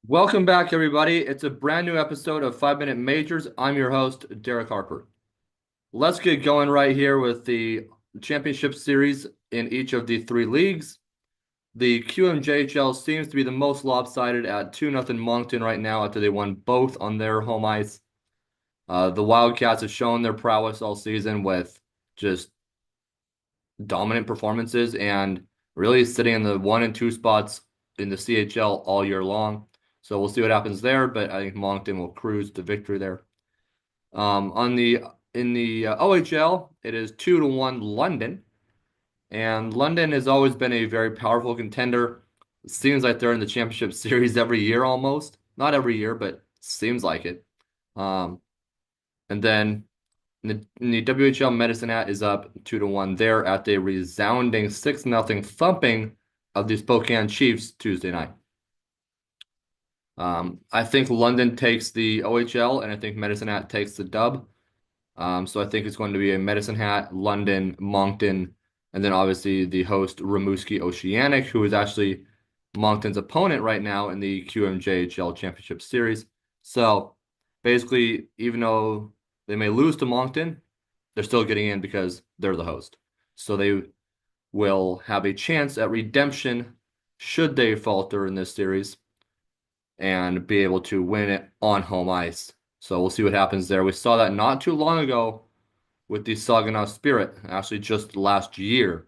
Welcome back, everybody. It's a brand new episode of 5 Minute Majors. I'm your host, Derek Harper. Let's get going right here with the championship series in each of the three leagues. The QMJHL seems to be the most lopsided at 2-0 Moncton right now after they won both on their home ice. The Wildcats have shown their prowess all season with just dominant performances and really sitting in the 1 and 2 spots in the CHL all year long. So we'll see what happens there, but I think Moncton will cruise to victory there. On the in the OHL, it is 2-1 London, and London has always been a very powerful contender. It seems like they're in the championship series every year almost. Not every year, but seems like it. Um, and then in the WHL, Medicine Hat is up 2-1 there at a resounding 6-0 thumping of the Spokane Chiefs Tuesday night. I think London takes the OHL, and I think Medicine Hat takes the dub. So I think it's going to be a Medicine Hat, London, Moncton, and then obviously the host Rimouski Oceanic, who is actually Moncton's opponent right now in the QMJHL Championship Series. So basically, even though they may lose to Moncton, they're still getting in because they're the host. So they will have a chance at redemption should they falter in this series and be able to win it on home ice. So we'll see what happens there. We saw that not too long ago with the Saginaw Spirit, actually just last year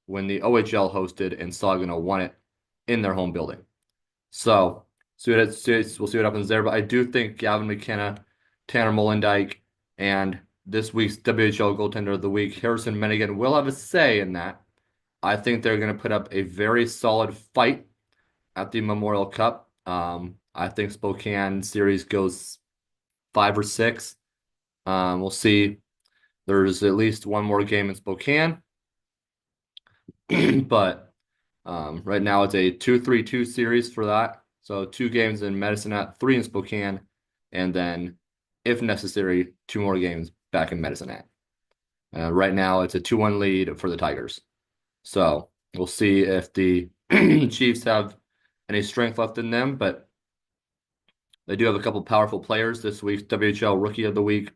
when the OHL hosted and Saginaw won it in their home building. So we'll see what happens there. But I do think Gavin McKenna, Tanner Molendijk, and this week's WHL goaltender of the week, Harrison Menigan, will have a say in that. I think they're going to put up a very solid fight at the Memorial Cup. I think Spokane series goes 5 or 6. We'll see. There's at least one more game in Spokane, but right now it's a 2-3-2 series for that. So 2 games in Medicine Hat, 3 in Spokane, and then, if necessary, 2 more games back in Medicine Hat. Right now it's a 2-1 lead for the Tigers. So we'll see if the Chiefs have any strength left in them, but they do have a couple powerful players this week's WHL Rookie of the Week,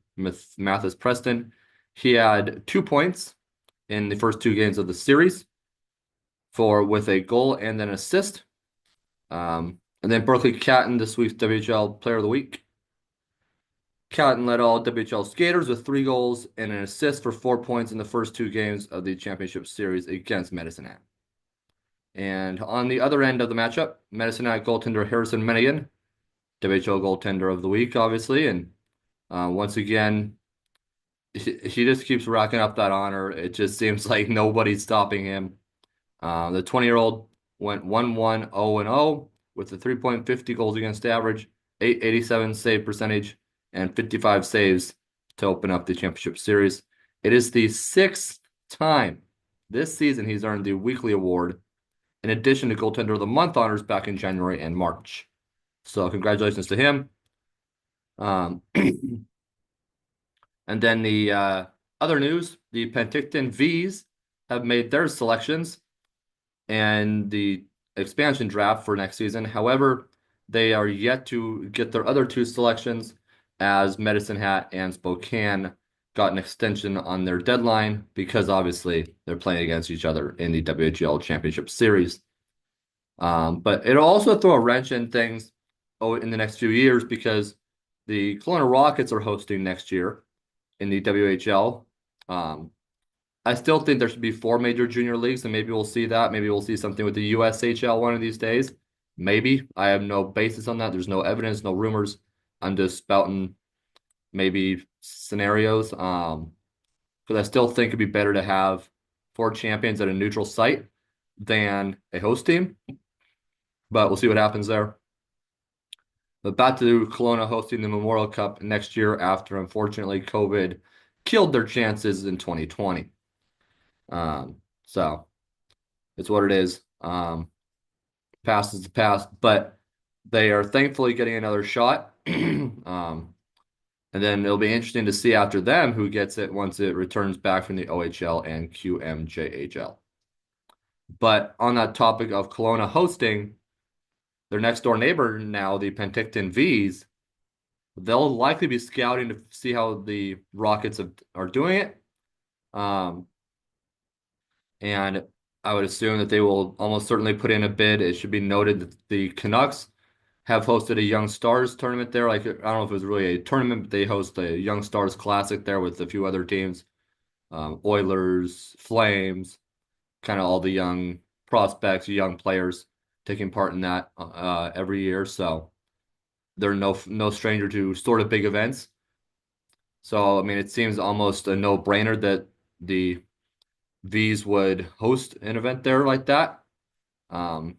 Mathis Preston. He had 2 points in the first 2 games of the series with a goal and an assist. And then Berkeley Catton, this week's WHL Player of the Week. Catton led all WHL skaters with 3 goals and an assist for 4 points in the first 2 games of the championship series against Medicine Hat. And on the other end of the matchup, Medicine Hat goaltender Harrison Menigan, WHL goaltender of the week, obviously. And once again, he just keeps racking up that honor. It just seems like nobody's stopping him. The 20-year-old went 1-1, 0-0 with a 3.50 goals against average, 887 save percentage, and 55 saves to open up the championship series. It is the 6th time this season he's earned the weekly award, in addition to Goaltender of the Month honors back in January and March. So congratulations to him. Um, and then the other news, the Penticton Vs have made their selections and the expansion draft for next season. However, they are yet to get their other 2 selections as Medicine Hat and Spokane got an extension on their deadline because obviously they're playing against each other in the WHL Championship Series. But it'll also throw a wrench in things in the next few years because the Kelowna Rockets are hosting next year in the WHL. I still think there should be 4 major junior leagues, and maybe we'll see that. Maybe we'll see something with the USHL one of these days. Maybe. I have no basis on that. There's no evidence, no rumors. I'm just spouting maybe scenarios. Because I still think it'd be better to have 4 champions at a neutral site than a host team. But we'll see what happens there. But back to Kelowna hosting the Memorial Cup next year after, unfortunately, COVID killed their chances in 2020. So it's what it is. Past is the past, but they are thankfully getting another shot. And then it'll be interesting to see after them who gets it once it returns back from the OHL and QMJHL. But on that topic of Kelowna hosting, their next door neighbor now, the Penticton Vs, they'll likely be scouting to see how the Rockets are doing it. Um, and I would assume that they will almost certainly put in a bid. It should be noted that the Canucks have hosted a Young Stars tournament there. Like, I don't know if it was really a tournament, but they host a Young Stars Classic there with a few other teams, Oilers, Flames, kind of all the young prospects, young players taking part in that every year. So they're no stranger to sort of big events. So I mean, it seems almost a no-brainer that the V's would host an event there like that. Um,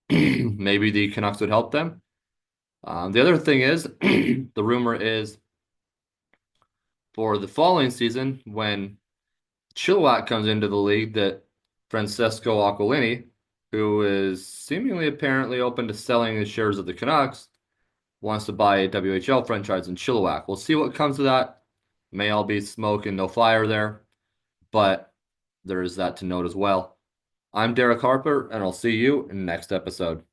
maybe the Canucks would help them. The other thing is, the rumor is for the following season when Chilliwack comes into the league that Francesco Aquilini, who is seemingly apparently open to selling his shares of the Canucks, wants to buy a WHL franchise in Chilliwack. We'll see what comes of that. May all be smoke and no fire there, but there is that to note as well. I'm Derek Harper, and I'll see you in the next episode.